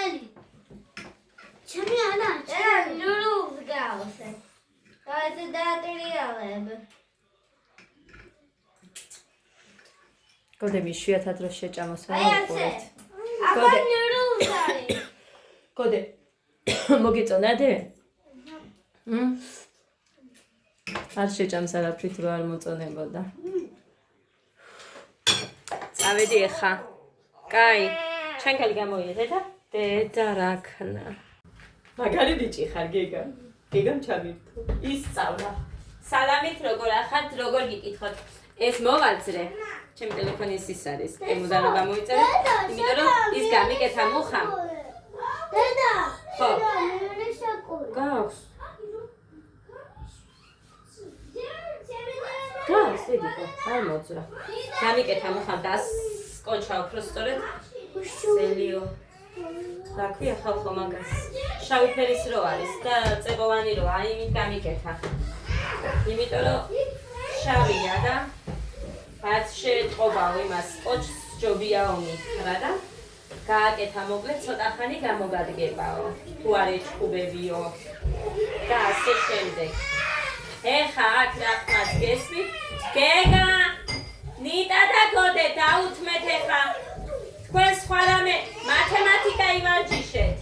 მგელი. ჩემი ანა, ნურულს გავსე. და დაატრიალებ. გოდები იშვიათად რო შეჭამოს რა უყურეთ. აბა ნურულს არის. გოდე მოგიწონადე? არ შეჭამს არაფრით რო არ მოწონებოდა. წავედი ახლა. კაი, ჩანქალი გამოიედე და დედა რაქნა. მაგარი ბიჭი ხარ გეგა. გეგამ ჩამირთო. ისწავლა. სალამით როგორ ახართ, როგორ გიკითხოთ? ეს მოვალწრე. ჩემი ტელეფონი ის არის. ემუდან რომ გამოიწერე. იმიტომ რომ ის გამიკეთა მუხა. დედა. ხო. მე შეკური. გავს. გავს, დედიკო. არ მოძრა. გამიკეთა მუხა და კონჩა უფრო სწორედ. სელიო. რა ქვია ხალხო მაგას? შავი ფერის რო არის და წებოვანი რო, აი იმით გამიკეთა. იმიტომ რომ შავია და რაც შეეთყობაო იმას კოჩს ჯობია ომი რა და გააკეთა მოკლედ ცოტა ხანი გამოგადგებაო. თუ არ ეჩხუბებიო და ასე შემდეგ. ეხა აქ რახმას გესმი? გეგა! ნიტა და გოდე დაუთმეთ ეხა. თქვენ სხვა რამე მათემატიკა ივარჯიშეთ.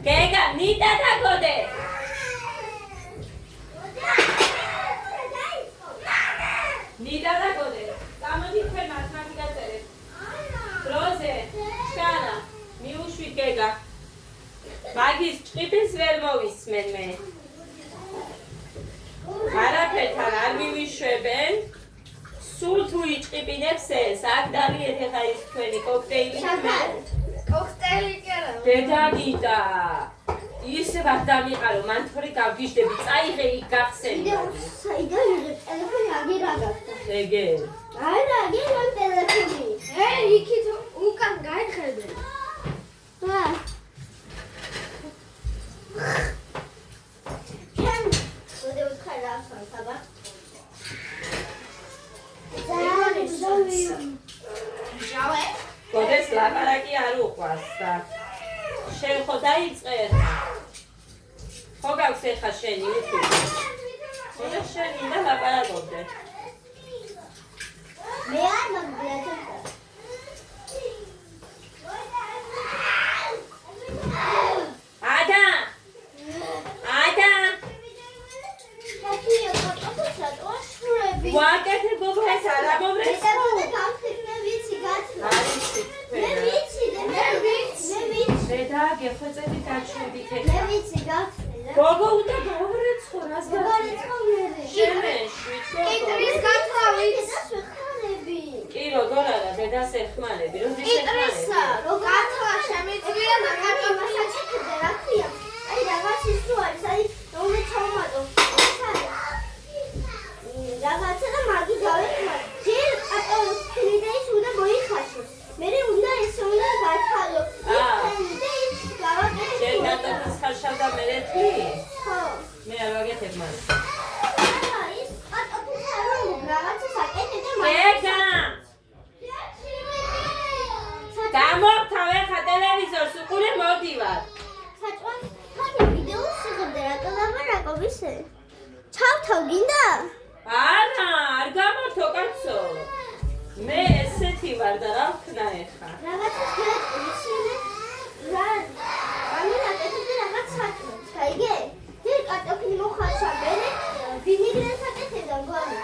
გეგა, ნიტა და გოდე. ნიტა და გოდე. გამოდი თქვენ მათემატიკა წერეთ. დროზე, ჩქარა, მიუშვით გეგა. მაგის ჭყიფის ვერ მოვისმენ მე. არაფერთან არ მივიშვებენ. სულ თუ იჭყიპინებს ეს, აქ დაღიეთ ეხა ის თქვენი კოქტეილი. კოქტეილი კერა. დედა გიდა. ისე ვარ დამიყარო, მან თორე გავგიჟდები, წაიღე იქ გახსენდი. საიდან იღე ტელეფონი აგირა გახდა. ეგე. არა, აგირა ტელეფონი. იქით უკან გაიხედე. და. ჩემ გოდე უთხარა ახლა. გოდეს ლაპარაკი არ უყვარს და შენ ხო დაიწყე ხო გაქვს ეხა შენი უთხარი და შენ მინდა ლაპარაკობდე მე არ მაგდია ადა ვაკეთე გოგო ეს არ ამოვრეს დედა გეხვეწები დაჩვიდით მე ვიცი გახსნა გოგო უნდა გავრეცხო რას შემეშვით კიტრის გათხოვით კი როგორ არა დედას ეხმარები როდის კიტრისა რო გათხოვა შემიძლია და კარტოფილს აჭიქრდე რა ქვია აი რაღაც ის თუ არის აი რომე ჩავმატო რაღაცა და მაგი გავეხმარ ჯერ კარტოფილი და ის უნდა მოიხაშოს მე უნდა ეს უნდა გათავო შენ კარტოფილს ხარშავ და მერეთლი ხო მე არ ვაგეთებ მას ის კარტოფილს არ რაღაცას აკეთე და გეგა გამოვთავე ხა ტელევიზორს უყურე მოდივარ საჭმელ ხათი ვიდეოს შეღებდე რატო ლაპარაკობ ისე ჩავთავ გინდა არა არ გამორთო კაცო მე ესეთი ვარ და რა ვქნა ეხა რაღაცას გეტყვი რა ამირაკეთებ და რაღაც საჭმელს გაიგე ჯერ კარტოფილი მოხარშა მერე ვინიგრეს აკეთებ და მგონი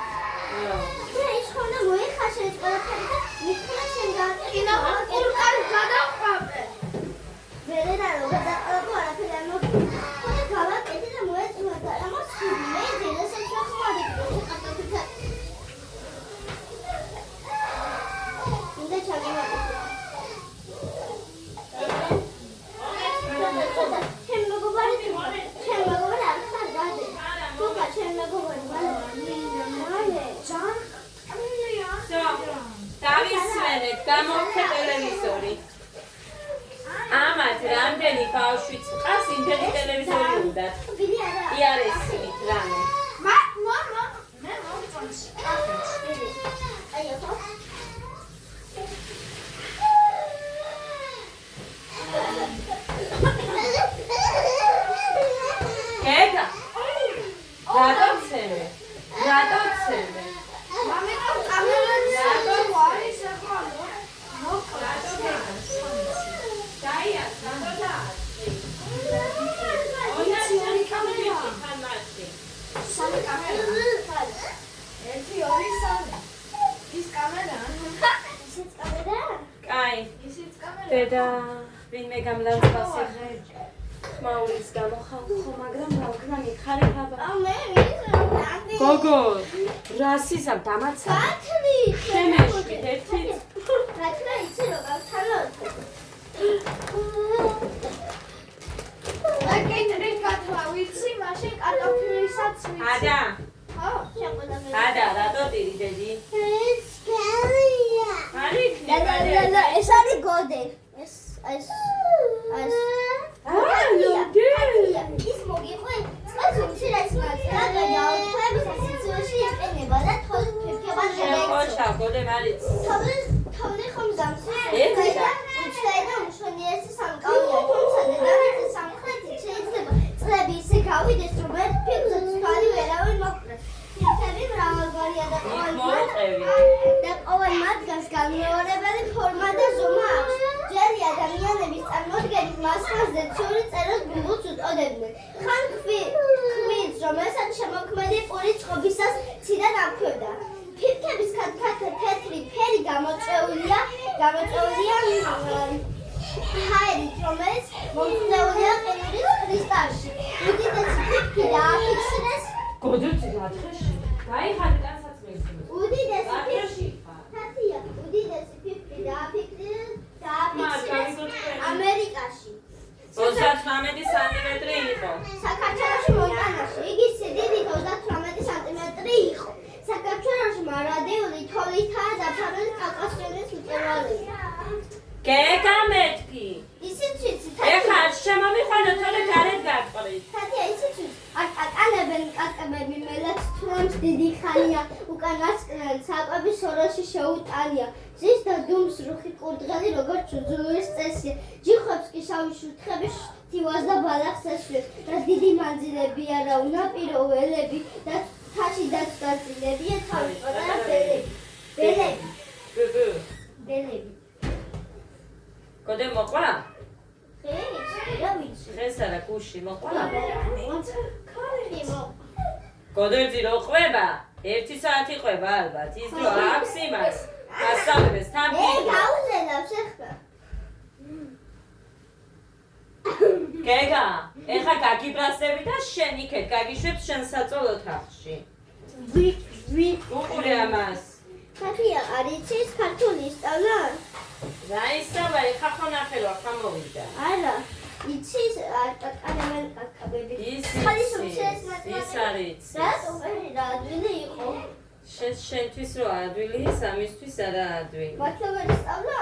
და ის ხონდა მოიხაშე ეს ყველაფერი და მithქნა შენ გააკეთე კინოკარ გადავყავე მერე რა რო გადაყავ არაფერი არ მოხდა ხონდა გავაკეთე და მოეწვა და ამას მე ძილას შეხმარი კარტოფილს ინდა ჩაგიმატე დავისმენეთ, გამოვხე ტელევიზორი. ამათ რამდენი ბავშვი წყავს, იმდენი ტელევიზორი უნდა. იარესით რამე. მე მომწონს. აი ახლა. დედა ვინმე გამლანძღავს ეხა ხმაურის გამო ხალხო მაგრამ რა მიხარი ხაბა მე ვიცი გოგო რასიზამ დამაცა შემეშვი ერთი რა იცი რომ გავთანოთ აგენრე კატლა ვიცი მაშინ კარტოფილისაც ვიცი ადა ხო შეყვედა მე ადა რატო დირი დედი ეს კალია არი და ეს არის გოდე ეს ის მოგიყვე წყალს უმცირეს მატყლად და გაუთხების სიცოცხლეში იყინება და თოლის ფიქება შეყოჩა გოდე მარიც თავი ხომ დამსვენია და მშვენიერესი სამკაულია თუმცა დედამიწის სამხრეთით შეიძლება წლები ისე გავიდეს რომ ერთ ფიგურზე თვალი ვერავინ მოკლეს ფიქრები მრავალგვარია და ყოველ მათგანს განმეორებელი ფორმა და ზომა აქვს ძველი ადამიანების წარმოდგენით მასხაზზე ცური წეროს ბუმბულს უწოდებდნენ ხან ხვიც რომელსაც შემოქმედი პური წყობისას ციდან ამქვევდა ფირქების თეთრი ფერი გამოწვეულია ჰაერით, რომელიც მომწვეულია ყინულის კრისტალში. უდიდესი ფირქი დააფიქსირეს. გოდეც დათხეში. გაიხადე განსაცმელი. უდიდესი ფირქი დააფიქსირეს ამერიკაში. 38 სანტიმეტრი იყო. საქართველოში მონტანაში. იგი სიდიდით 38 სანტიმეტრი იყო. საქართველოში მარადიული თოვლითაა დაფარული კავკასიონის მწვერვალები. გეგა მეთქი. ისიც ვიცი. ეხლა შემომიყვანო თორე გარეთ გაყრით. თათია ისიც ვიცი. აკაკანებენ კაკაბები მელაც თრომს დიდი ხანია. უკან ასკრენ საკვები სოროში შეუტანია. ზის და დუმს რუხი კურდღელი როგორც უძულურის წესია. ჯიხვებს კი შავი შუთხები თივას და ბალახს ეშვებს. და დიდი მანძილებია რა უნაპირო ველები და თაში დაწილებია თავი პატარა ბელები. გოდე მოყვა? რა ვიცი. დღეს არა გუში მოყვა? ქალიმო. გოდერძი რო ყვება? 1 საათი ყვება ალბათ. ის დრო აქვს იმას. ასწავლებდეს თან. გაუზენავს ეხლა. გეგა, ეხა გაგიბრასები და შენ იქეთ გაგიშვებს შენ საწოლო თახში. უყურე ამას. თათია არიცის ქართული ისწავლა? რა ისწავლა, ეხა ხო ნახელვა, ხა მოვიდა. არა, იცის აკაკანებენ კაკაბები. ის არის. რატო რა ადვილი იყო? შენთვის რო ადვილი, სამისთვის არა ადვილი. მართლა ისწავლა?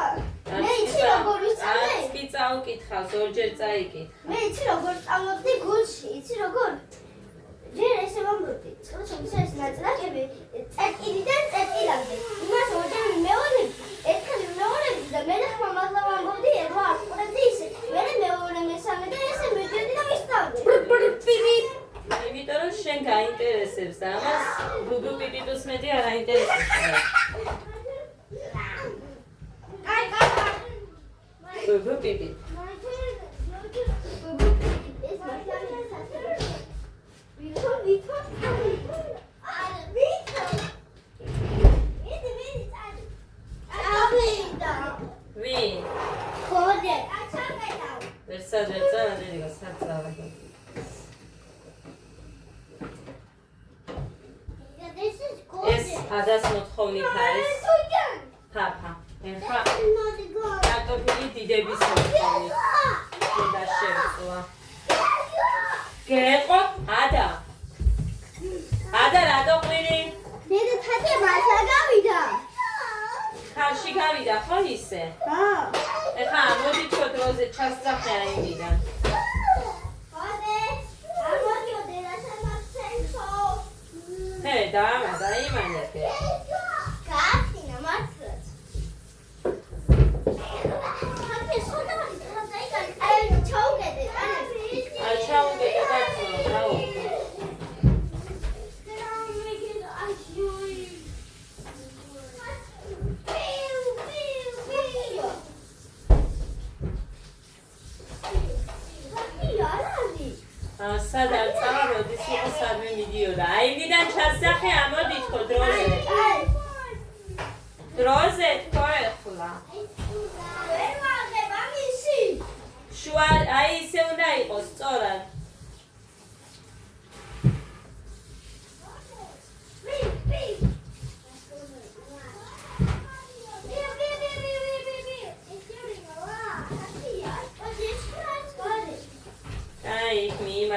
მე იცი როგორ ისწავლე? კი წაუკითხავს, ორჯერ წაიკითხა. მე იცი როგორ სწავლობდი გულში, იცი როგორ? ჯერ ესე ვამბობდი, წყლის უმცირეს ნაწილაკები წერტილიდან წერტილამდე. იმას ორჯერ ვიმეორებდი, ერთხელ ვიმეორებდი და მე ხმამაღლა ვამბობდი, რა აკურებდი ისე. მე მეორე მესამე და ესე მივიდოდი და ვისწავლე. იმიტომ რომ შენ გაინტერესებს და ამას ბუბუ პიპიტუს მეტი არ აინტერესებს. ბუბუ პიპი. ვინ? გოდე. ვერცა დედიკა საწავა. ეს ადას მოთხოვნით არის. ფაფა. ეხლა კარტოფილი დიდების მოთხოვნით. და შევწვა. გეყო ადა. ადა რატო ყვირი? დედა თათია მართლა გავიდა. ხალში გავიდა ხო ისე? ეხლა მოდი თქო დროზე ჩასწრაფე აიმიდან. დაიმანებე. გაახდინა მართლაც. ხალხი სულთან თამზაიდან აი ჩაუგედე კანები. აი ჩაუგედე კაცო, რაო. სად არ წავა, როდის იყო სადმე მიდიოდა. აიმიდან ჩასახე, ამოდი თქო დროზე. დროზე თქო ეხლა.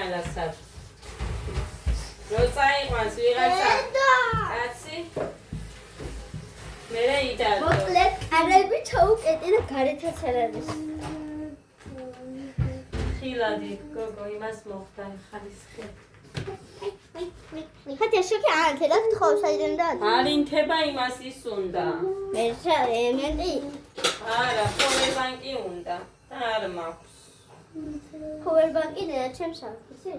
ყველასად. რო წაიყვანს ვიღაცა კაცი მერე იდარდო. მოკლედ კარები ჩაუკეტე და გარეთაც არ არის. ხილადი გოგო იმას მოხდა ხალისხი. ხათი შეკი ანთელა თხოვ საიდან და არინთება იმას ის უნდა. მე ემენტი არა, პოვერბანკი უნდა. და არ მაქვს. პოვერბანკი და ჩემს აქვს, იცი?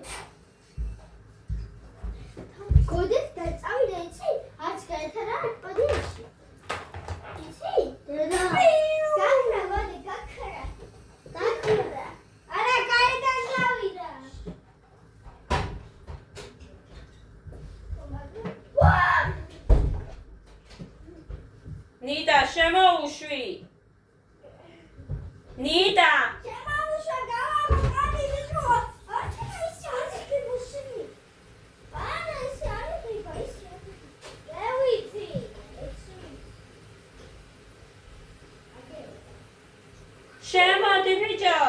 გოდეს დაწავიდე, იცი? არც გაერთარ არ პოდიში. იცი? და გაქრა, მოდი გაქრა. გაქრა. არა, გაიდან გავიდა. ნიდა შემოუშვი. ნიდა შემოუშვა გავამოყარი ვიქო. არჩი ისე მუსიკი. არა, ისე არ იყო ისე. გავიცი. შემოდი ბიჭო.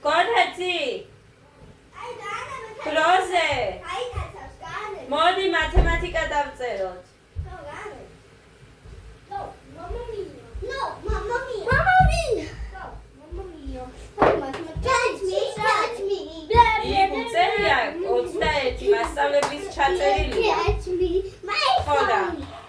გოდაცი. აი დანა მე. დროზე. აი კაცავს გάνε. მოდი მათემატიკა დავწეროთ. No, gane. No, mamma mia. No, mamma mia. Mamma mia. No, mamma mia. Catch me, catch me. იქ უწერია 21 მასწავლებლის ჩაწერილი. Catch me. My ხოდა. phone.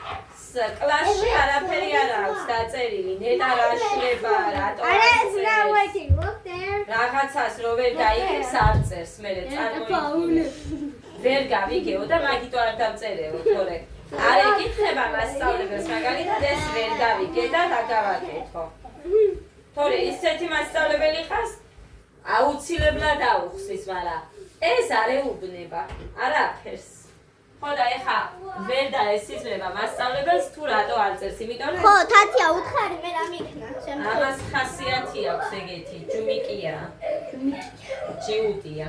კლასში არაფერი არ აქვს დაწერილი. ნეტა რა შლება, რატო არ It's not წერს. working. Look there. რაღაცას რო ვერ გაიგებს არ წერს, მერე წარმოიდგინე. ვერ გავიგეო და მაგითო არ დავწერეო, თორე არ ეკითხება მასწავლებელს, მაგალითად ეს ვერ გავიგე და რა გავაკეთო. თორე ისეთი მასწავლებელი ხავს, აუცილებლად აუხსის, მაგრამ ეს არ ეუბნება, არაფერს. ხოდა ეხა ვერ დაესიზმება მასწავლებელს თუ რატო არ წერს, იმიტომ რომ ხო, თათია უთხარი მე რა მიქნა. ამას ხასიათი აქვს ეგეთი, ჯუმიკია. ჯიუტია.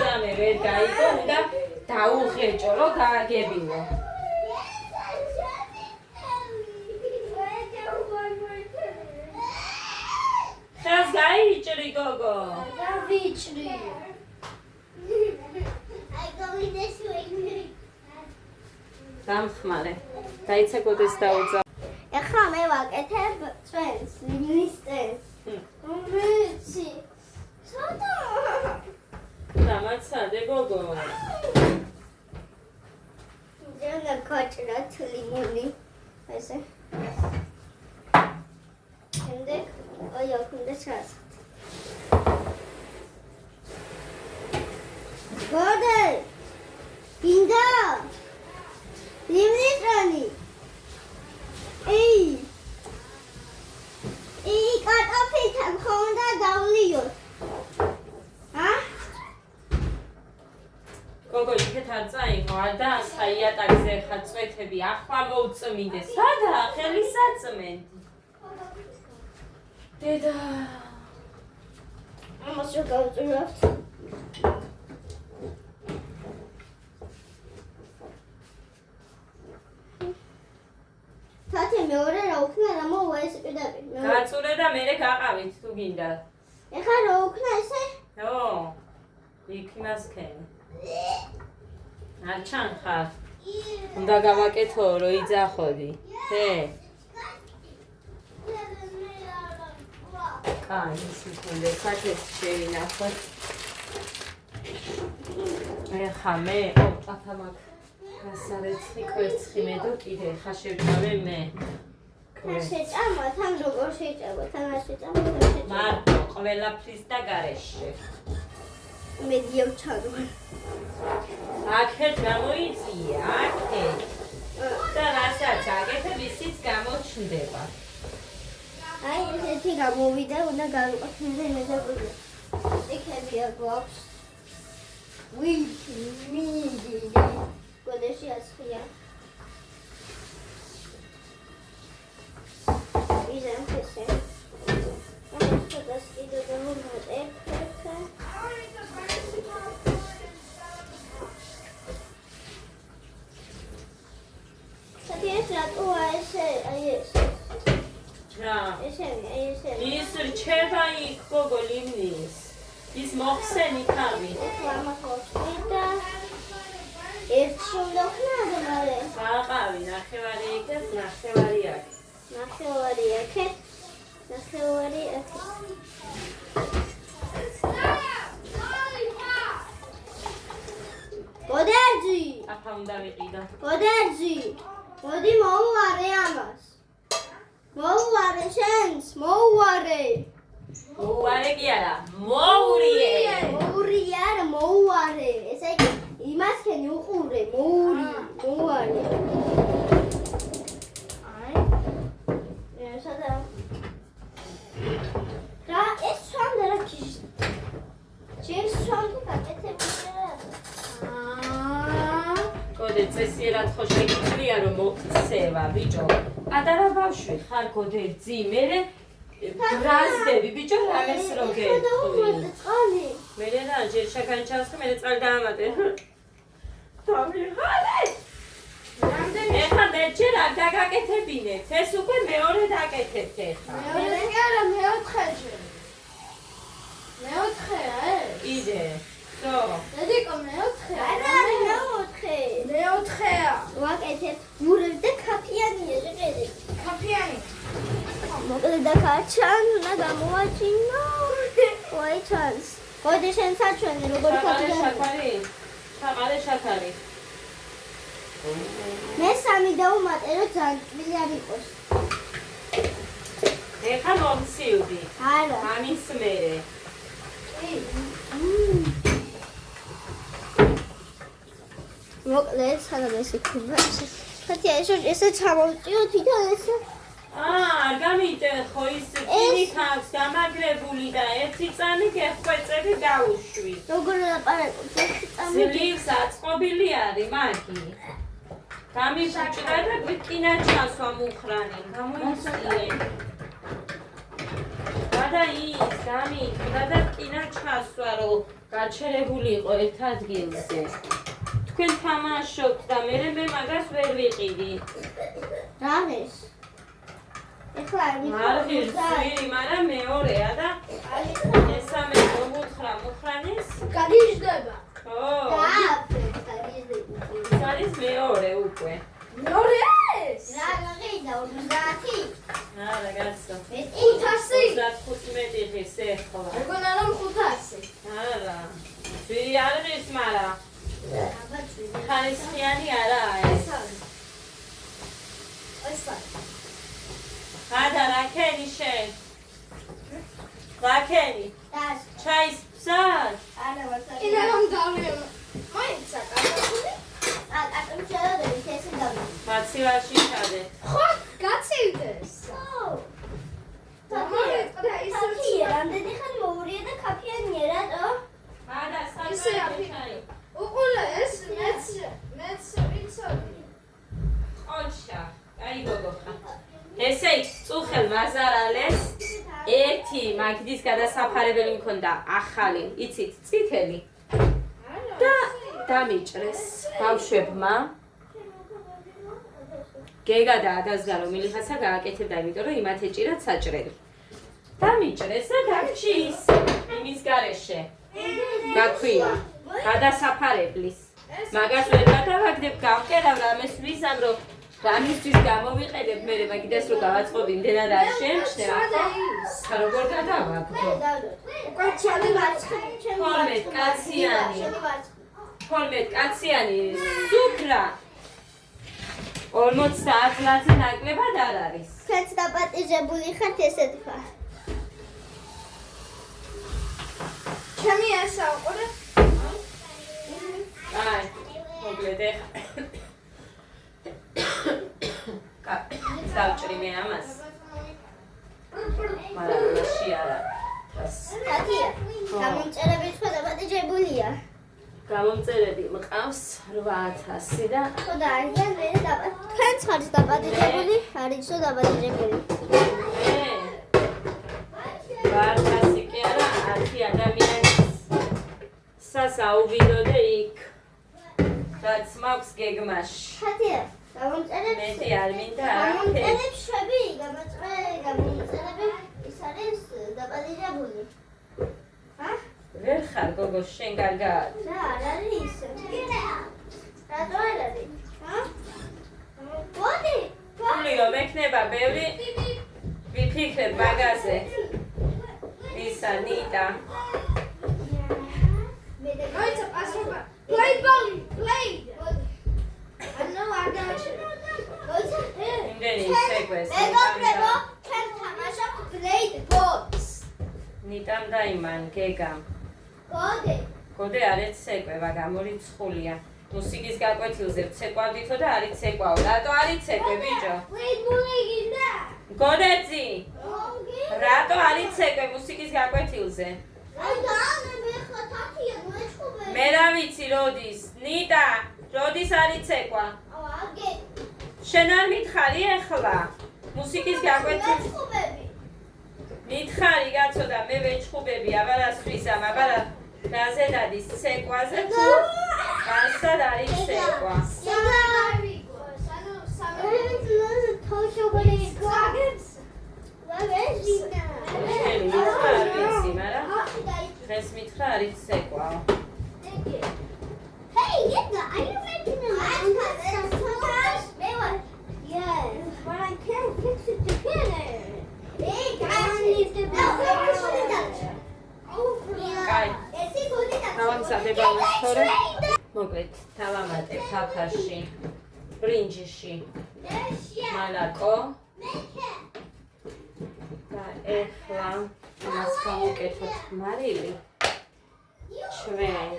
რამე ვერ გაიგო, უნდა დაუღეჭო, რომ გააგებინო. ხელს გაიჭრი გოგო. დავიჭრი. აი გავიდე შუე. დამხმარე. დაიცეკოდეს დაუძა. ეხლა მე ვაკეთებ წვენს, ლინის. ვიცი. ცოტა. დამაცადე გოგო. ძენა კოჭრა ლიმონი. ესე. შემდეგ აი აქამდე ჩას. გოდე. ინდა. ლიმინიტანი. ეი. ეი კარტოფილთან ხონდა დავლიოთ. ა? გოგო იქეთ არ წაიღო, არ და საიატაკზე ხარ წვეთები, ახლა მოუწმინდე. სადაა ხელი საწმენდი? დედა. ამას რო გავწურავთ. თათი მეორე რა უქნა რა მოვა ეს პედაპი. გაწურე და მერე გაყავით თუ გინდა. ეხლა რა უქნა ესე? ო. იქ მასკენ. არ ჩანხარ. უნდა გავაკეთო რომ იძახოდი. ჰე. კაი, ის უნდა საერთოდ შეინახოთ. ეხა მე, ჭაფამაკ. გასარეცხი კვერცხი მე დო კიდე ხა შევჭამე მე. შეჭამა, თან როგორ შეჭამა, თან არ შეჭამა, თან შეჭამა. მარტო ყველაფრის და გარეშე. მე დიოჩადო. აქეთ გამოიწია, აქეთ. და რასაც აკეთებ, ისიც გამოჩნდება. აი ესეთი გამოვიდა, უნდა გავიყოფნე მეზაბურე. იქებია გვაქვს. მიდი. გოდეში ასხია. იზამ ესე. ახლა დასკიდო გამომატე. საერთოდ ეს რატო ესე, აი ეს. რა? ესენი, აი ესენი. ის რჩება იქ გოგო ლიმნის. ის მოხსენი თავი. და ერთი უნდა ვქნა მალე. გააყავი ნახევარი იქეთ, ნახევარი აქ. ნახევარი აქეთ. ნახევარი აქეთ. გოდერძი! აფა უნდა ვიყიდო. გოდერძი! მოდი მოუვარე ამას. მოუვარე შენს, მოუვარე. მოუვარე კი არა, მოურიე. მოურიე არა, მოუვარე. ესე იგი იმას ხენი უყურე, მოუვარე. აი. ესადა. რა ეს სამდე რა ქიშ. ჯერ სამდე გაკეთებია. გოდე წესიერად ხო შეგიძლია რომ მოქცევა ბიჭო. პატარა ბავშვი ხარ გოდერძი, მერე ბრაზდები ბიჭო რამეს რო გეტყვი. მერე რა ჯერ შაქანჩავს და მერე წყალი დაამატე. დავიღალე. ეხლა მეჯერ არ დაგაკეთებინეთ, ეს უკვე მეორე დაკეთებთ ეხლა. მეორე კი არა, მეოთხეჯერ. მეოთხეა ეს? იდე. ხო. დედიკო მეოთხეა. არა, მეოთხე. მეოთხეა. ვაკეთებ გურებ და ქაფიანია შეხედე. ქაფიანი. მოკლედ და გაჩან, უნდა გამოვაჩინო. ვაი ჩანს. გოდი შენ საჩვენი როგორი ქაფიანი. შაყარე შაქარი. მესამე დაუმატე რომ ძალიან წვილი არ იყოს. ეხლა მომცივდი. არა. ამის მერე. მოკლედ სანამ ეს იქნება. ხათია ესე ჩამოვწიო თვითონ ესე. არ გამიტე ხო ის წინით აქვს დამაგრებული და ერთი წამი გეხვეწები დაუშვი. როგორ ლაპარაკობ? ერთი წამი. ძლივს აწყობილი არის მაგი. გამიშაჭრა და გვიტკინა ჩასვა მუხრანი. გამოიწიე. და ის გამიწრა და კინა ჩასვა რომ გაჩერებული იყო ერთ ადგილზე. თქვენ თამაშობთ და მე მაგას ვერ ვიყიდი. რა ეს? ეხლა მარღირს ვირი, მაგრამ მეორეა და მესამე მომუთხრა მუხრანის. გაგიჟდება. ხო. გაგიჟდება. ეს არის მეორე უკვე. მეორე ეს? რა გაგიჟდა 50? არა, გასა. 500? 35 ღირს ეხლა. მეგონა რომ 500. არა. ვირი არ ღირს, მაგრამ აბა ჩვენი. ხარისხიანი არაა ეს. ესა. გადა რაკენი შენ? რაკენი? დას. ჩაის ბზარ? არა ვარსა. ინა რომ დავიო. მაინც აკეთებული. აკეთებ შეიძლება ესე დავი. მაცივარში ჩადე. ხო, გაცივდეს. ხო. და ისე რამდენი ხანი მოურია და ქაფიანია რატო? გადა ისე სამი აფი. უყურე ეს მეც ვიცოდი. ყოჩა. აი გოგო ხა. ესე წუხელ მაზარალეს ერთი მაგდის გადასაფარებელი მქონდა ახალი, იცით, წითელი. და დამიჭრეს ბავშვებმა. გეგა და ადასგა რომელიღაცა გააკეთებდა, იმიტომ რომ იმათ ეჭირათ საჭრელი. დამიჭრეს და დაგჭის იმის გარეშე. გაქვია გადასაფარებლის. მაგას ვერ გადავაგდებ, გავკერავ რამეს ვიზამ, რომ რამისთვის გამოვიყენებ მე მაგიდას რომ გავაწყობ იმდენად არ შემჩნევა. ხა როგორ გადავაგდო? უკვე ჩემი მარცხნივ, ჩემი თორმეტ კაციანი. 12 კაციანი სუფრა 50 ლათი ნაკლებად არ არის. თქვენც დაპატიჟებული ხართ ესე თქვა. ჩემი ესა უყურე. აი, მოკლედ ეხა. დავჭრი მე ამას. მაგრამ მაშინ არა. თათია, გამომწერები თქვა დაპატიჟებულია. გამომწერები მყავს 8000 და ხო და არიან მე თქვენც ხართ დაპატიჟებული, არიცო დაპატიჟებული. ვარდასი კი არა, 10 ადამიანის სასაუბედო და იქ რაც მაქვს გეგმაში. თათია, გამომწერები მეტი არ მინდა არაფერი. გამომწერები შვები, გამომწერები ის არის დაპატიჟებული. ჰა? ვერ ხარ გოგო შენ კარგად რა არ არის ისე რატო არ არის მოდი ფულიო მექნება ბევრი ვიფიქრებ მაგაზე ისა ნიტა მოიცა პასობა play ball play ანუ არ გააჩერე მოიცა იმდენი სეკვეს მეგობრებო ჩვენ თამაშობ played box ნიტამ დაიმან გეგამ გოდე არის ცეკვება გამორიცხულია მუსიკის გაკვეთილზე ცეკვავდითო და არის ცეკვაო რატო არის ცეკვე ბიჭო გოდეცი რატო არის ცეკვე მუსიკის გაკვეთილზე მე რა ვიცი როდის ნიტა როდის არის ცეკვა შენ არ მითხარი ეხლა მუსიკის გაკვეთილზე მითხარი გაცოდა მე ვეჩხუბები აბარასთვის ამ აბარა რაზე დადის ცეკვაზე თუ გასად არის ცეკვა დღეს მითხრა არის ცეკვა Hey, Edna, are you making a montage? Yes, but I can't fix it together. Hey, guys, needs to be კაი დავამზადება თორე მოკლედ დავამატებ თაფაში ბრინჯში მალაკო და ეხლა მას გავუკეთოთ მარილი ჩვენ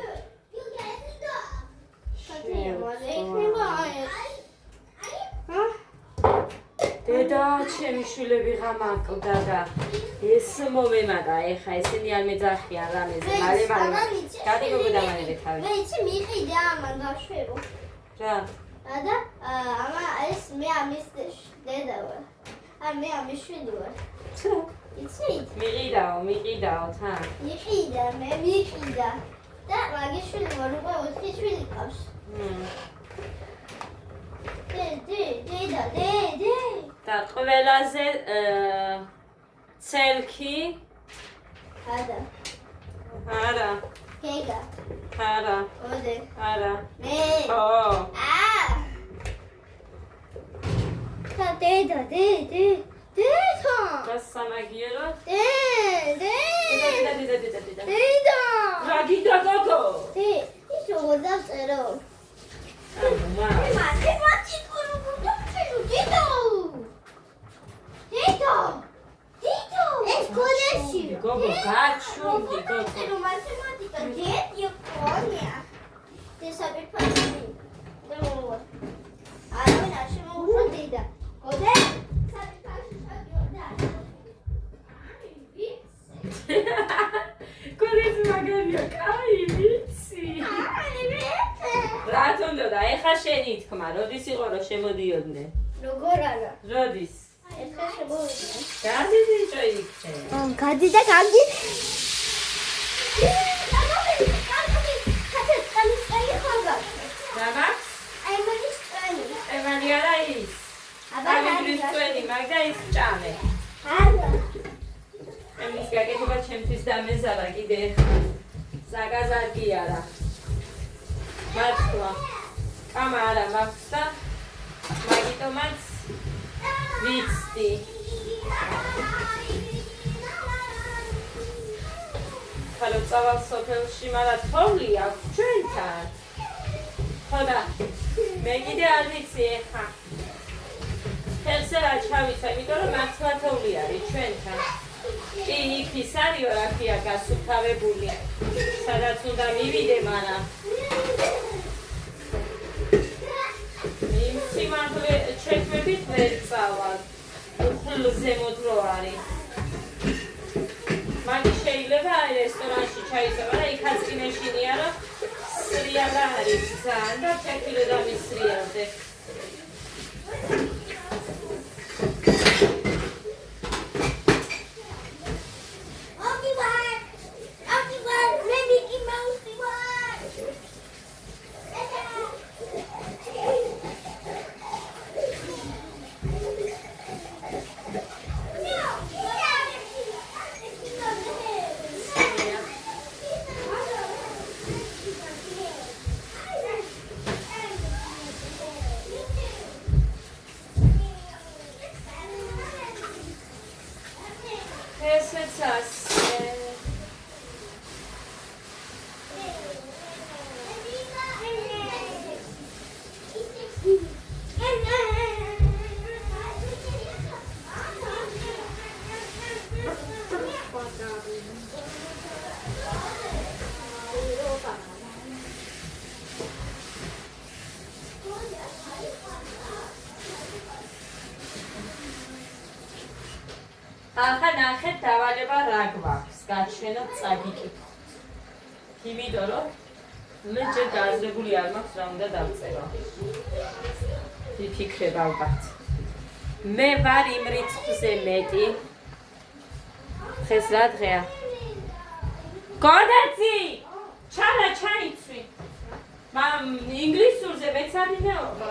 დედა ჩემი შვილები ღამაკლდა და ეს მომემატა ეხა ესენი არ მეძახიან რამეზე მალე გადი გოგო დამანებე თავი მე იცი მიყიდე ამან დაშვებო რა და ამა ეს მე ამის დედა ვარ მე ამის შვილი ვარ იცით მიყიდაო თან მიყიდა მე მიყიდა და მაგის შვილი ვარ უკვე 4 შვილი ყავს დედა და ყველაზე ცელქი არა გეგა არა ოდე არა მე ო დედა გასამაგიერო დედა რა გიდა გოგო ის როგორ დაწერო ამა ეს კოლეჯში გოგო გაჩვენდი გოგო მათემატიკა დიეტი ყონია დესაბი ფასი დემოვა არავინ არ შემოუშვა დედა გოდე საბი ფასი შეგიოდა კოლეჯი მაგარია კაი ვიცი რატომ და ეხა შენი თქმა როდის იყო რომ შემოდიოდნენ როგორ არა როდის ეხლა შემოვიდა გადი ბიჭო იქ გადი და გადი ევანი არა ის ავიდრის წვენი მაგდა ის ჭამე εμείς გაკეთება ჩემთვის დამეზარა კიდე ზაგაზარგი არა მართლა კამა არა მაქვს და მაგიტომაც ვიცდი ხალო წავალ სოფელში მაგრამ თოვლი აქვს ჩვენთან ხოდა მე კიდე არ ვიცი ეხა ხელზე რა ჩავიცვა იმიტომ რომ მართლა თოვლი არის ჩვენთან კი იქ ის არისო რა ქვია გასუფთავებული სადაც უნდა მივიდე მაგრამ იმ სიმაღლე ჩექმებით ვერ წავალ უხლ ზემოთ რო არის მაგი შეიძლება რესტორანში ჩაისვა მაგრამ იქაც კი მეშინია რომ სრიალა არის ძალიან და ჩექილო დამისრიალდე დავალება რა გვაქვს? გაჩვენოთ, წაგიკითხოთ. იმიტომ რომ მე ჯერ გააზრებული არ მაქვს რა უნდა დავწერო. ვიფიქრებ ალბათ. მე ვარ იმ რიცხვზე მეტი. დღეს რა დღეა? გოდაცი! ჩალა ჩაიცვი. მამ ინგლისურზე მეცადინეობა.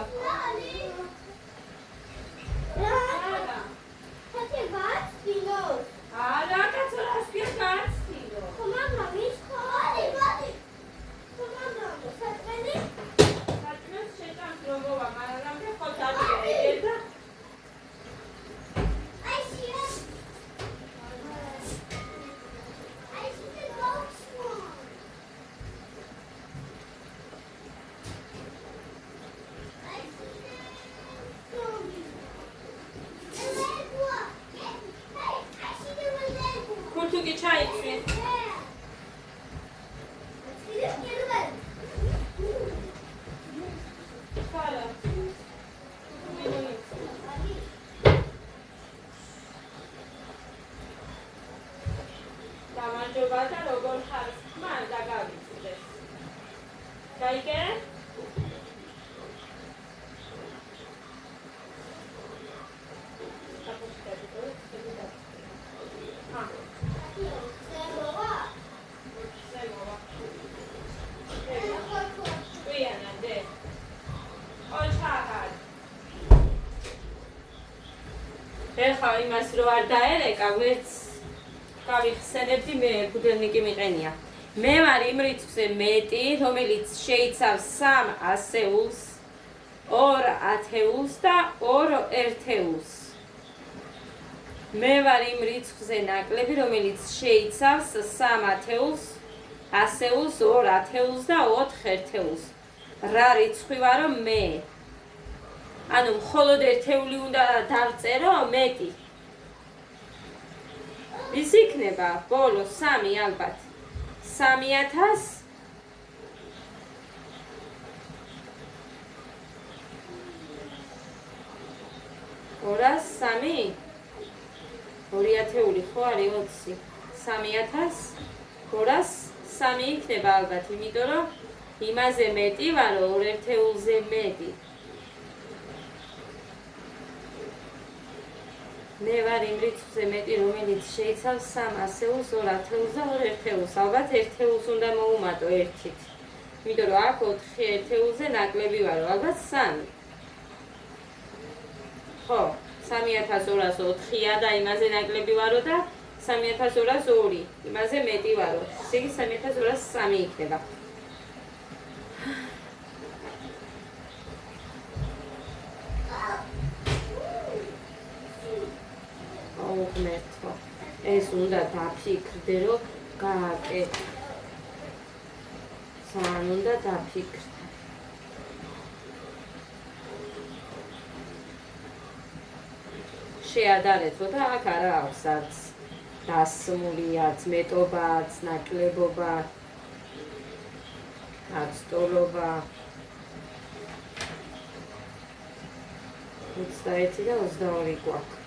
არა, კაცო, სპიერ გაცინო. ხომაგა მის ხორი ბოდი. ხომაგა საჭმელი? საჭმელს შეჭამს როგორა, მაგრამ რამდენ ხო დაგია ეგედა? Kurtugi çay içsin. გამარჯობადა როგორ ხარ? მან დაგავიწყდე. გაიგე? ეხა იმას რო არ დაერეკა, ვერც გავიხსენებდი მე ბუდელნიკი მიყენია. მე ვარ იმ რიცხვზე მეტი, რომელიც შეიცავს 3 ასეულს, 2 ათეულს და 2 ერთეულს. მე ვარ იმ რიცხვზე ნაკლები, რომელიც შეიცავს 3 ათეულს, ასეულს, 2 ათეულს და 4 ერთეულს. რა რიცხვი ვარო მე? ანუ მხოლოდ ერთეული უნდა დავწერო მეტი. ის იქნება ბოლო 3 ალბათ. 3000 203 2 ათეული ხო არის 20. 3000 203 იქნება ალბათ, იმიტომ რომ იმაზე მეტი ვარო 2 ერთეულზე მეტი. მე ვარ იმ რიცხვზე მეტი, რომელიც შეიცავს 3 ასეულს, 2 ათეულს და 2 ერთეულს. ალბათ ერთეულს უნდა მოუმატო ერთით. იმიტომ რომ აქ 4 ერთეულზე ნაკლები ვარო, ალბათ 3. ხო, 3204-ია და იმაზე ნაკლები ვარო და 3202. იმაზე მეტი ვარო. ესე იგი 3203 იქნება. მეთქო. ეს უნდა დაფიქრდე, რომ გააკეთე. სან უნდა დაფიქრდე. შეადარეთ, და აქ არა აქვს არც დასმული, არც მეტობაც, ნაკლებობა, არც ტოლობა. 21 და 22 გვაქვს.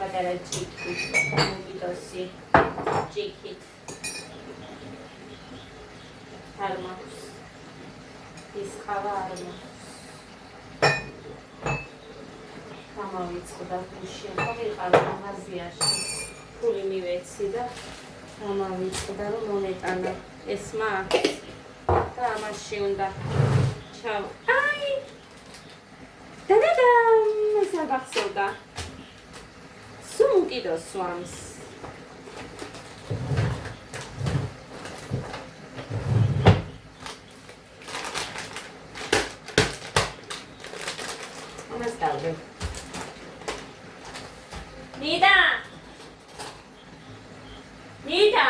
Padahal cikit, mungkin cikit, harus, iskala harus, kamawit sudah pushing, kami kalau mazias, puli miwet sida, kamawit sudah monet anak, esma, kamashi unda, ciao, ay, dadadam, misal baksoda. Sumkido swams. Mas talvez. Nida. Nida.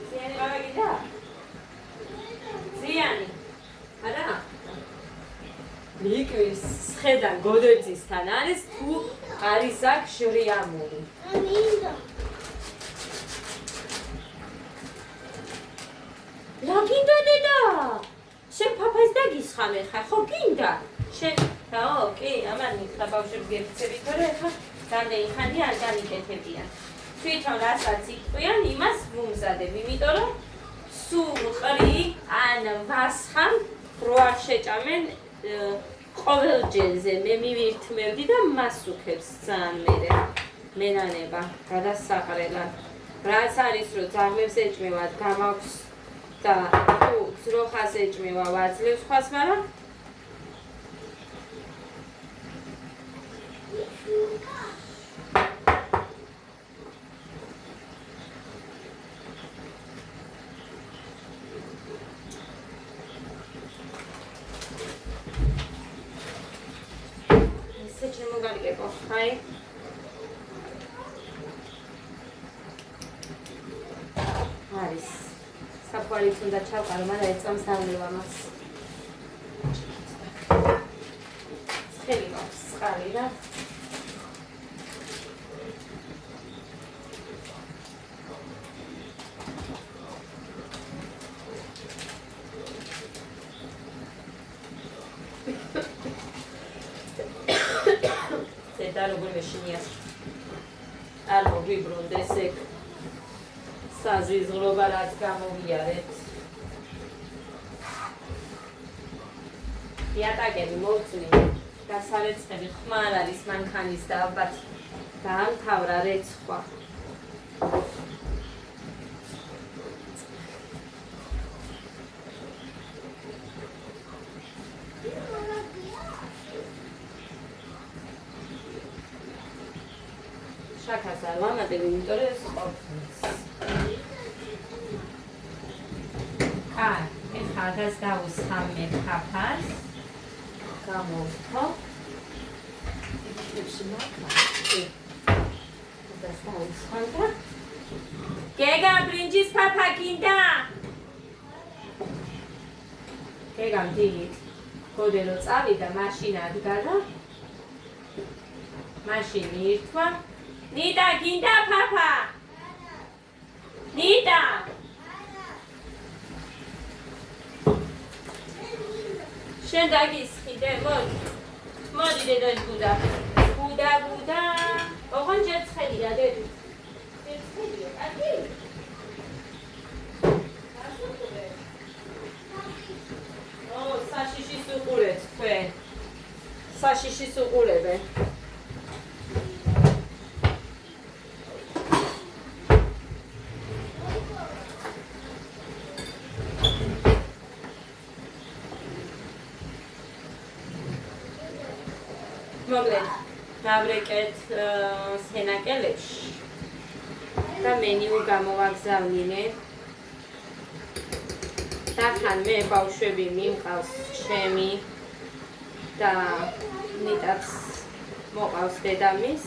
Ziani baba gida. Ziani. Ada. ლიკვის სხედან გოდერძისთან არის თუ არის აქ ჟრიამური. მინდა. რა გინდა დედა? შენ ფაფას დაგისხამე ხარ, ხო გინდა? შენ დაო, კი, ამან მითხრა ბავშვებს გექცევით, თორე ხა რამდენი ხანი არ განიკეთებიან. თვითონ რასაც იტყვიან, იმას ვუმზადებ, იმიტომ რომ სულ ყრი ან ვასხამ რო არ შეჭამენ ყოველ ჯერზე მე მივირთმევდი და მას უქებს ძალიან მენანება გადასაყრელად. რაც არის რომ ძაღლებს ეჭმევად გამაქვს და თუ ძროხას ეჭმევა ვაძლევს ხას, მაგრამ ესე ჩემო გარიგებო, აი არის საფუარიც უნდა ჩავყარო, მაგრამ ეწამს დავლევა მას. ცხელი მაქვს წყალი რა. ზედა როგორ მეშინიას. არ მოგვიბრუნდეს ეგ საზიზღრობა რაც გამოვიარეთ. იატაკები მოვწვი, დასარეცხები ხმარ არის მანქანის და ალბათ დაამთავრა რეცხვა. შაქარს არ ვამატებ, იმიტომ რომ ეს ყოფნის. ეხლა ადას დავუსხამე ფაფას. გამოვთო. იქებში მაქვს. ადას დავუსხამდა. გეგა ბრინჯის ფაფა გინდა? გეგამ დილით გოდერო წავიდა, მაშინ ადგა და მაშინ მიირთვა. ნიდა გინდა ფაფა? ნიდა შენ დაგისხიდე, მოდი დედას ბუდა. ბუდა. ოღონ ჯერ ცხელია, დედი. ჯერ ცხელია, კარგი? საშიშის უყურეთ თქვენ. საშიშის უყურებენ. მოკლედ დავრეკეთ სენაკელებში და მენიუ გამოვაგზავნინე. დახან მე ბავშვები მიმყავს ჩემი და ნიტაც მოყავს დედამის.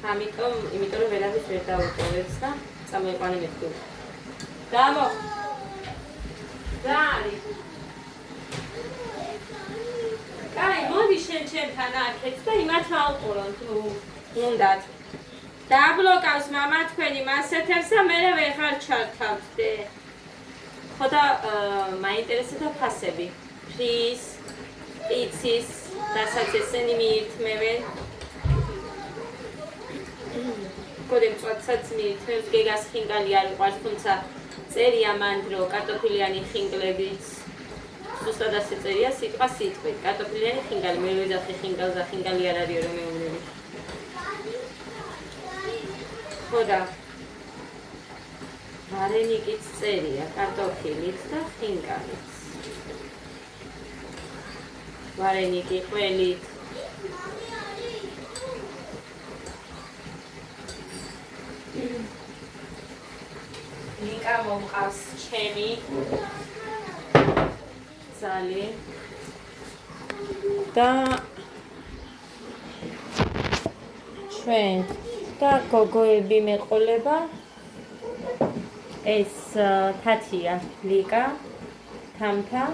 იმიტომ რომ ვერავის ვერ დაუყურებს და წამოიყვანე მეთქი. დამო. დარი. კაი, მოდი შენ ჩემთან აქეთ და იმათ ავყურონ თუ უნდათ. დაბლოკავს მამა თქვენი მასეთებს და მე ვეღარ ჩართავდე. ხო და მაინტერესებდა ფასები. ფრის, პიცის, რასაც ესენი მიირთმევენ. კოდე მწვადსაც მიირთმევს, გეგას ხინკალი არ იყვარს, თუმცა წერია მან დრო კარტოფილიანი ხინკლებიც. ზუსტად ასე წერია სიტყვა სიტყვით. კარტოფილიანი ხინკალი, მე ვეძახი ხინკალს და ხინკალი არ არის რომ მეუბნები. ხო და ვარენიკიც წერია, კარტოფილით და ხინკალით. ვარენიკი ყველით. ნიკა მომყავს ჩემი. ძალიან. და ჩვენ და გოგოები მეყოლება. ეს თათია, ლიკა, თამთა.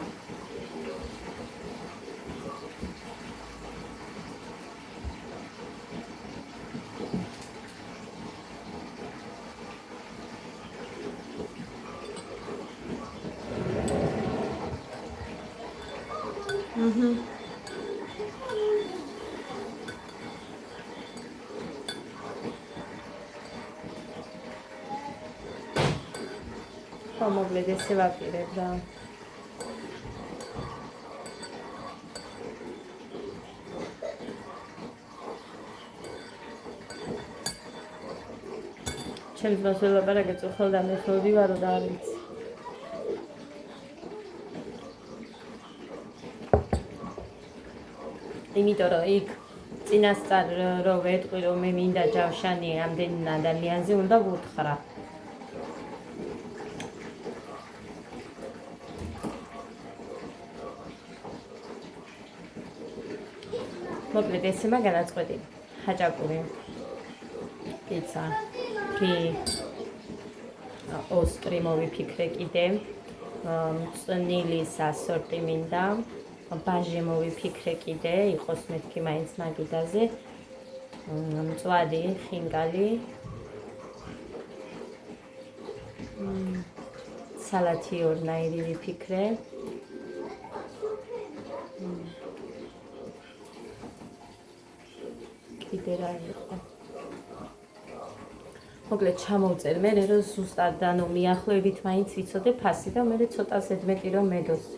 ხო, მოკლედ ესე ვაპირებ რა. ჩემს მას ველაპარაკე წუხელ და მეთოდი ვარო და არ ვიცი. იმიტომ რომ იქ წინასწარ რო ვეტყვი რომ მე მინდა ჯავშანი ამდენ ადამიანზე უნდა ვუთხრა. მოკლედ ესე მაგანაწყვეტი ხაჭაპური პიცა კი ოსტრი მოვიფიქრე კიდე წნილის ასორტი მინდა ბაჟი მოვიფიქრე კიდე იყოს მეთქი მაინც მაგიდაზე მწვადი ხინკალი სალათი ორნაირი ვიფიქრე კიდე რა იყო მოკლედ ჩამოვწერ მე რომ ზუსტად ანუ მიახლოებით მაინც ვიცოდე ფასი და მე ცოტა ზედმეტი რომ მედოს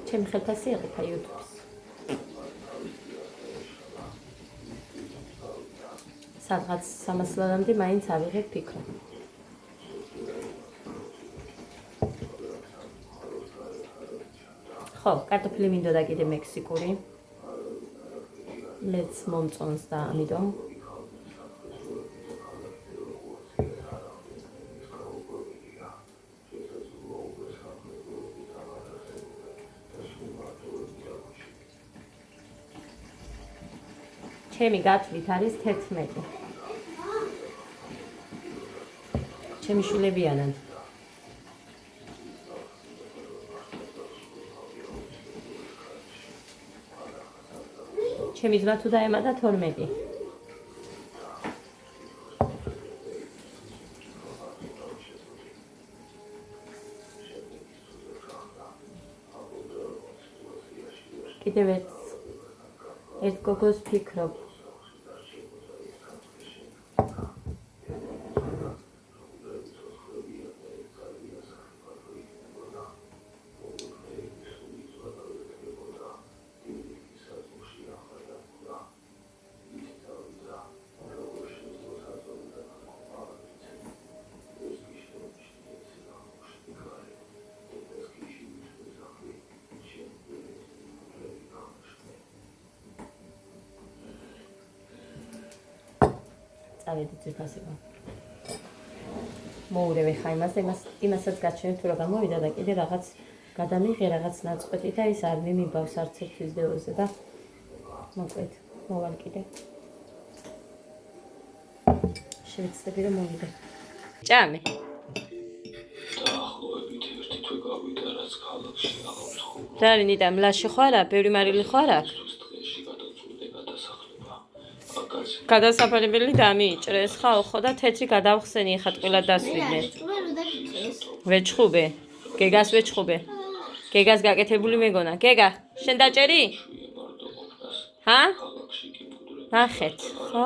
ჩემი ხელფასი ეყიფა YouTube-ს სადღაც 300 ლარამდე მაინც ავიღებ ფიქრობ ხო კარტოფილი მინდოდა კიდე მექსიკური მეც მომწონს და ამიტომ ჩემი გათვლით არის 11 ჩემი შვილებიანად ჩემი ძმა თუ დაემატა 12 კიდევ ერთ გოგოს ფიქრობ წავედით ძირფასება მოურევ ხა იმასაც გაჩვენებ თუ რა გამოვიდა და კიდე რაღაც გადამიღე რაღაც ნაწყვეტი და ის არ მიმიბავს არც ერთვის დეოზე და მოკლედ მოვალ კიდე შევეცდები რომ მოვიდე ჭამე დაახლოებით ერთი თვე გავიდა რაც ქალაქში აღავს ხო რა არის ნიტა მლაში ხო არა ბევრი მარილი ხო არა დღეში გადაწყვიტე გადასახლება გადასაფარებელი დამიიჭრეს ხო და თეთრი გადავხსენი ხა ტყილად დასვიდნენ ვეჩხუბე გეგას ვეჩხუბე გეგას გაკეთებული მეგონა გეგა შენ დაჭერი ჰა ნახეთ ხო